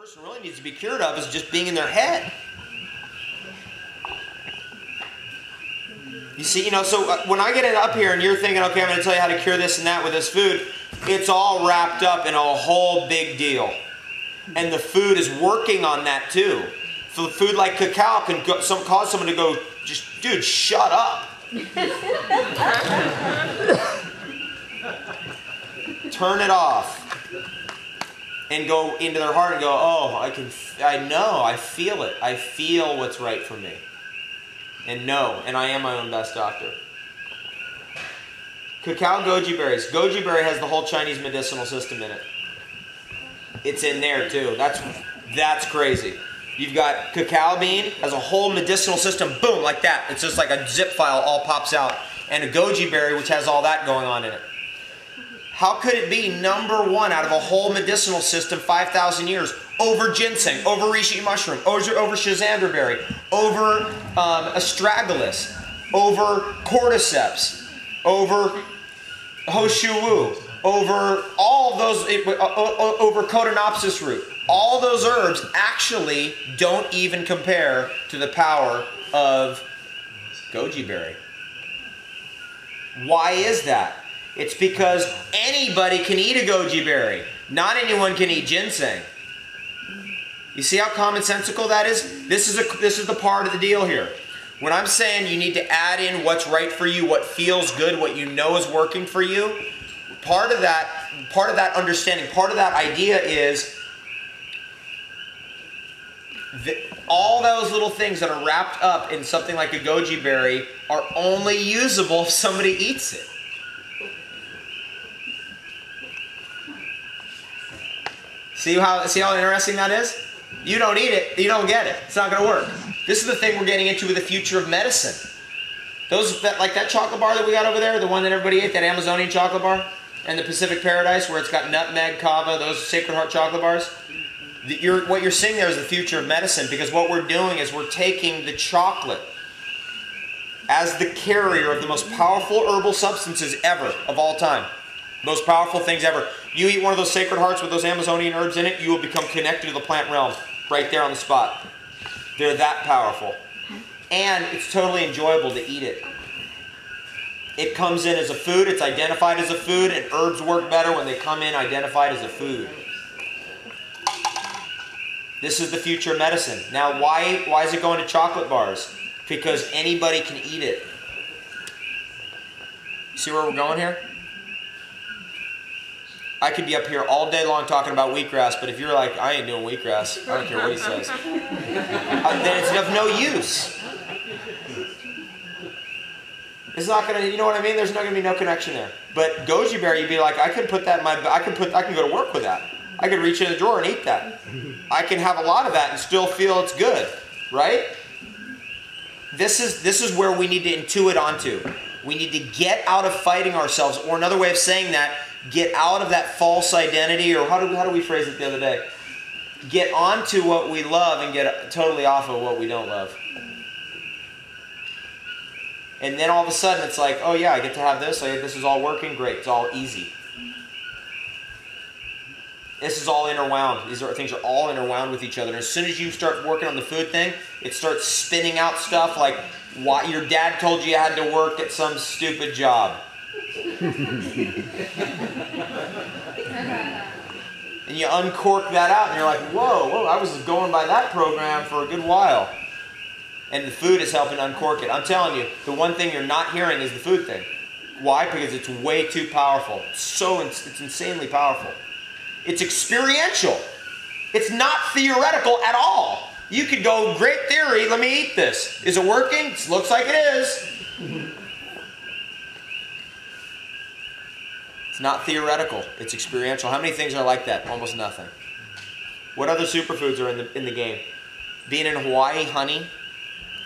person really needs to be cured of is just being in their head. You see, so when I get it up here and you're thinking, okay, I'm going to tell you how to cure this and that with this food, it's all wrapped up in a whole big deal. And the food is working on that too. So food like cacao can cause someone to go, just, dude, shut up. Turn it off. And go into their heart and go, oh, I know, I feel it. I feel what's right for me. And know, and I am my own best doctor. Cacao goji berries. Goji berry has the whole Chinese medicinal system in it. It's in there too. That's crazy. You've got cacao bean, has a whole medicinal system, boom, like that. It's just like a zip file, all pops out. And a goji berry, which has all that going on in it. How could it be number one out of a whole medicinal system 5,000 years over ginseng, over reishi mushroom, over schizandra berry, over astragalus, over cordyceps, over hoshu wu, over all of those, over cotinopsis root? All those herbs actually don't even compare to the power of goji berry. Why is that? It's because anybody can eat a goji berry. Not anyone can eat ginseng. You see how commonsensical that is? This is the part of the deal here. When I'm saying you need to add in what's right for you, what feels good, what you know is working for you, part of that understanding, part of that idea is all those little things that are wrapped up in something like a goji berry are only usable if somebody eats it. See how interesting that is? You don't eat it, you don't get it. It's not going to work. This is the thing we're getting into with the future of medicine. Like that chocolate bar that we got over there, the one that everybody ate, that Amazonian chocolate bar, and the Pacific Paradise where it's got nutmeg, kava, those Sacred Heart chocolate bars. What you're seeing there is the future of medicine, because what we're doing is we're taking the chocolate as the carrier of the most powerful herbal substances ever, of all time. Most powerful things ever. You eat one of those Sacred Hearts with those Amazonian herbs in it, you will become connected to the plant realm right there on the spot. They're that powerful. And it's totally enjoyable to eat it. It comes in as a food, it's identified as a food, and herbs work better when they come in identified as a food. This is the future of medicine. Now, why is it going to chocolate bars? Because anybody can eat it. See where we're going here? I could be up here all day long talking about wheatgrass, but if you're like, I ain't doing wheatgrass, I don't care what he says, then it's of no use. It's not gonna, you know what I mean? There's not gonna be no connection there. But goji berry, you'd be like, I can put that in my, I can go to work with that. I could reach in the drawer and eat that. I can have a lot of that and still feel it's good, right? This is where we need to intuit onto. We need to get out of fighting ourselves, or another way of saying that, get out of that false identity, or how do we phrase it the other day? Get onto what we love and get totally off of what we don't love. And then all of a sudden it's like, oh yeah, I get to have this, this is all working, great, it's all easy. This is all interwound. These things are all interwound with each other. And as soon as you start working on the food thing, it starts spinning out stuff like why your dad told you had to work at some stupid job. And you uncork that out and you're like, whoa, I was going by that program for a good while. And the food is helping uncork it. I'm telling you, the one thing you're not hearing is the food thing. Why? Because it's way too powerful. It's insanely powerful. It's experiential. It's not theoretical at all. You could go, great theory, let me eat this. Is it working? It looks like it is. It's not theoretical. It's experiential. How many things are like that? Almost nothing. What other superfoods are in the game? Being in Hawaii, honey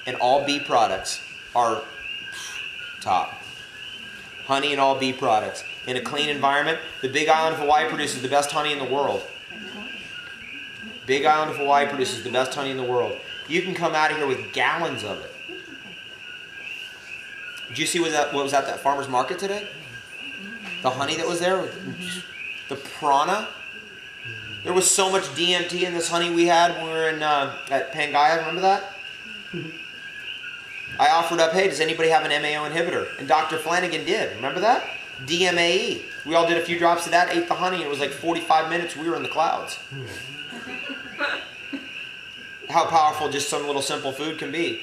and all bee products are top. Honey and all bee products. In a clean environment, the Big Island of Hawaii produces the best honey in the world. Big Island of Hawaii produces the best honey in the world. You can come out of here with gallons of it. Did you see what was at that farmer's market today? The honey that was there, the prana. There was so much DMT in this honey we had when we were in at Pangaea. Remember that? I offered up, hey, does anybody have an MAO inhibitor? And Dr. Flanagan did. Remember that? DMAE. We all did a few drops of that, ate the honey, and it was like 45 minutes, we were in the clouds. How powerful just some little simple food can be.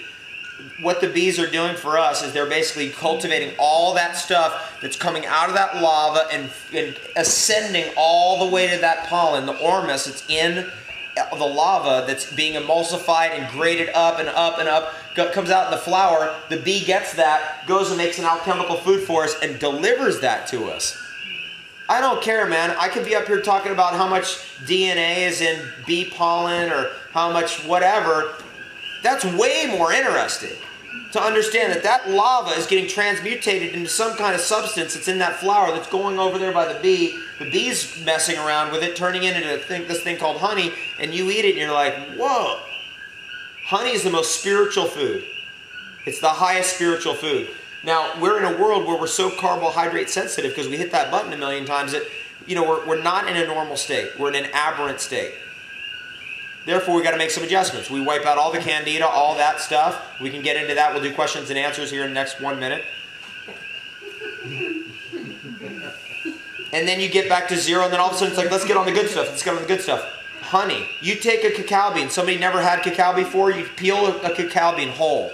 What the bees are doing for us is they're basically cultivating all that stuff that's coming out of that lava and ascending all the way to that pollen, the ormus that's in the lava that's being emulsified and graded up and up and up, comes out in the flower. The bee gets that, goes and makes an alchemical food for us and delivers that to us. I don't care, man. I could be up here talking about how much DNA is in bee pollen or how much whatever. That's way more interesting to understand that that lava is getting transmutated into some kind of substance that's in that flower that's going over there by the bee. The bee's messing around with it, turning it into this thing called honey, and you eat it and you're like, whoa. Honey is the most spiritual food. It's the highest spiritual food. Now, we're in a world where we're so carbohydrate sensitive because we hit that button a million times that, you know, we're not in a normal state. We're in an aberrant state. Therefore, we got to make some adjustments. We wipe out all the candida, all that stuff. We can get into that. We'll do questions and answers here in the next 1 minute. And then you get back to zero, and then all of a sudden it's like, let's get on the good stuff. Let's get on the good stuff. Honey. You take a cacao bean. Somebody never had cacao before. You peel a cacao bean whole.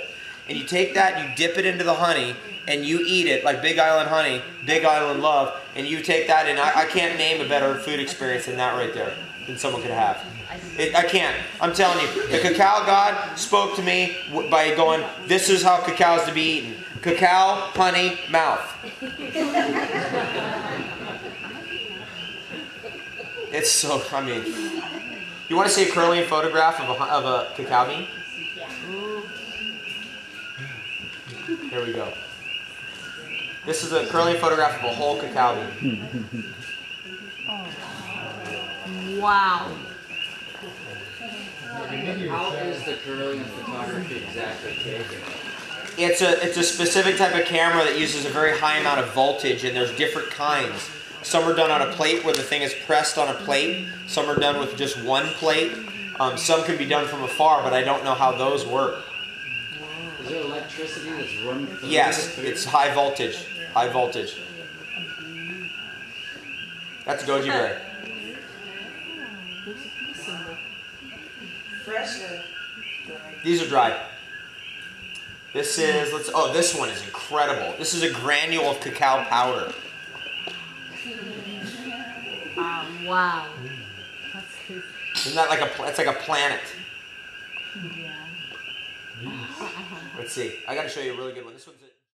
And you take that, you dip it into the honey, and you eat it like Big Island honey, Big Island love. And you take that, and I can't name a better food experience than that right there, than someone could have. I can't. I'm telling you, the cacao god spoke to me by going, this is how cacao is to be eaten. Cacao, honey, mouth. It's so, I mean, you want to see a Kirlian photograph of a cacao bean? Here we go. This is a Kirlian photograph of a whole cacao bean. Wow. How is the Kirlian photography exactly taken? It's a specific type of camera that uses a very high amount of voltage, and there's different kinds. Some are done on a plate where the thing is pressed on a plate. Some are done with just one plate. Some can be done from afar, but I don't know how those work. Is there electricity that's running through? Yes, it's high voltage. High voltage. That's goji berry. Fresh or dry? These are dry. This is, oh, this one is incredible. This is a granule of cacao powder. Wow. That's crazy. Isn't that like it's like a planet? Yeah. Let's see. I got to show you a really good one. This one's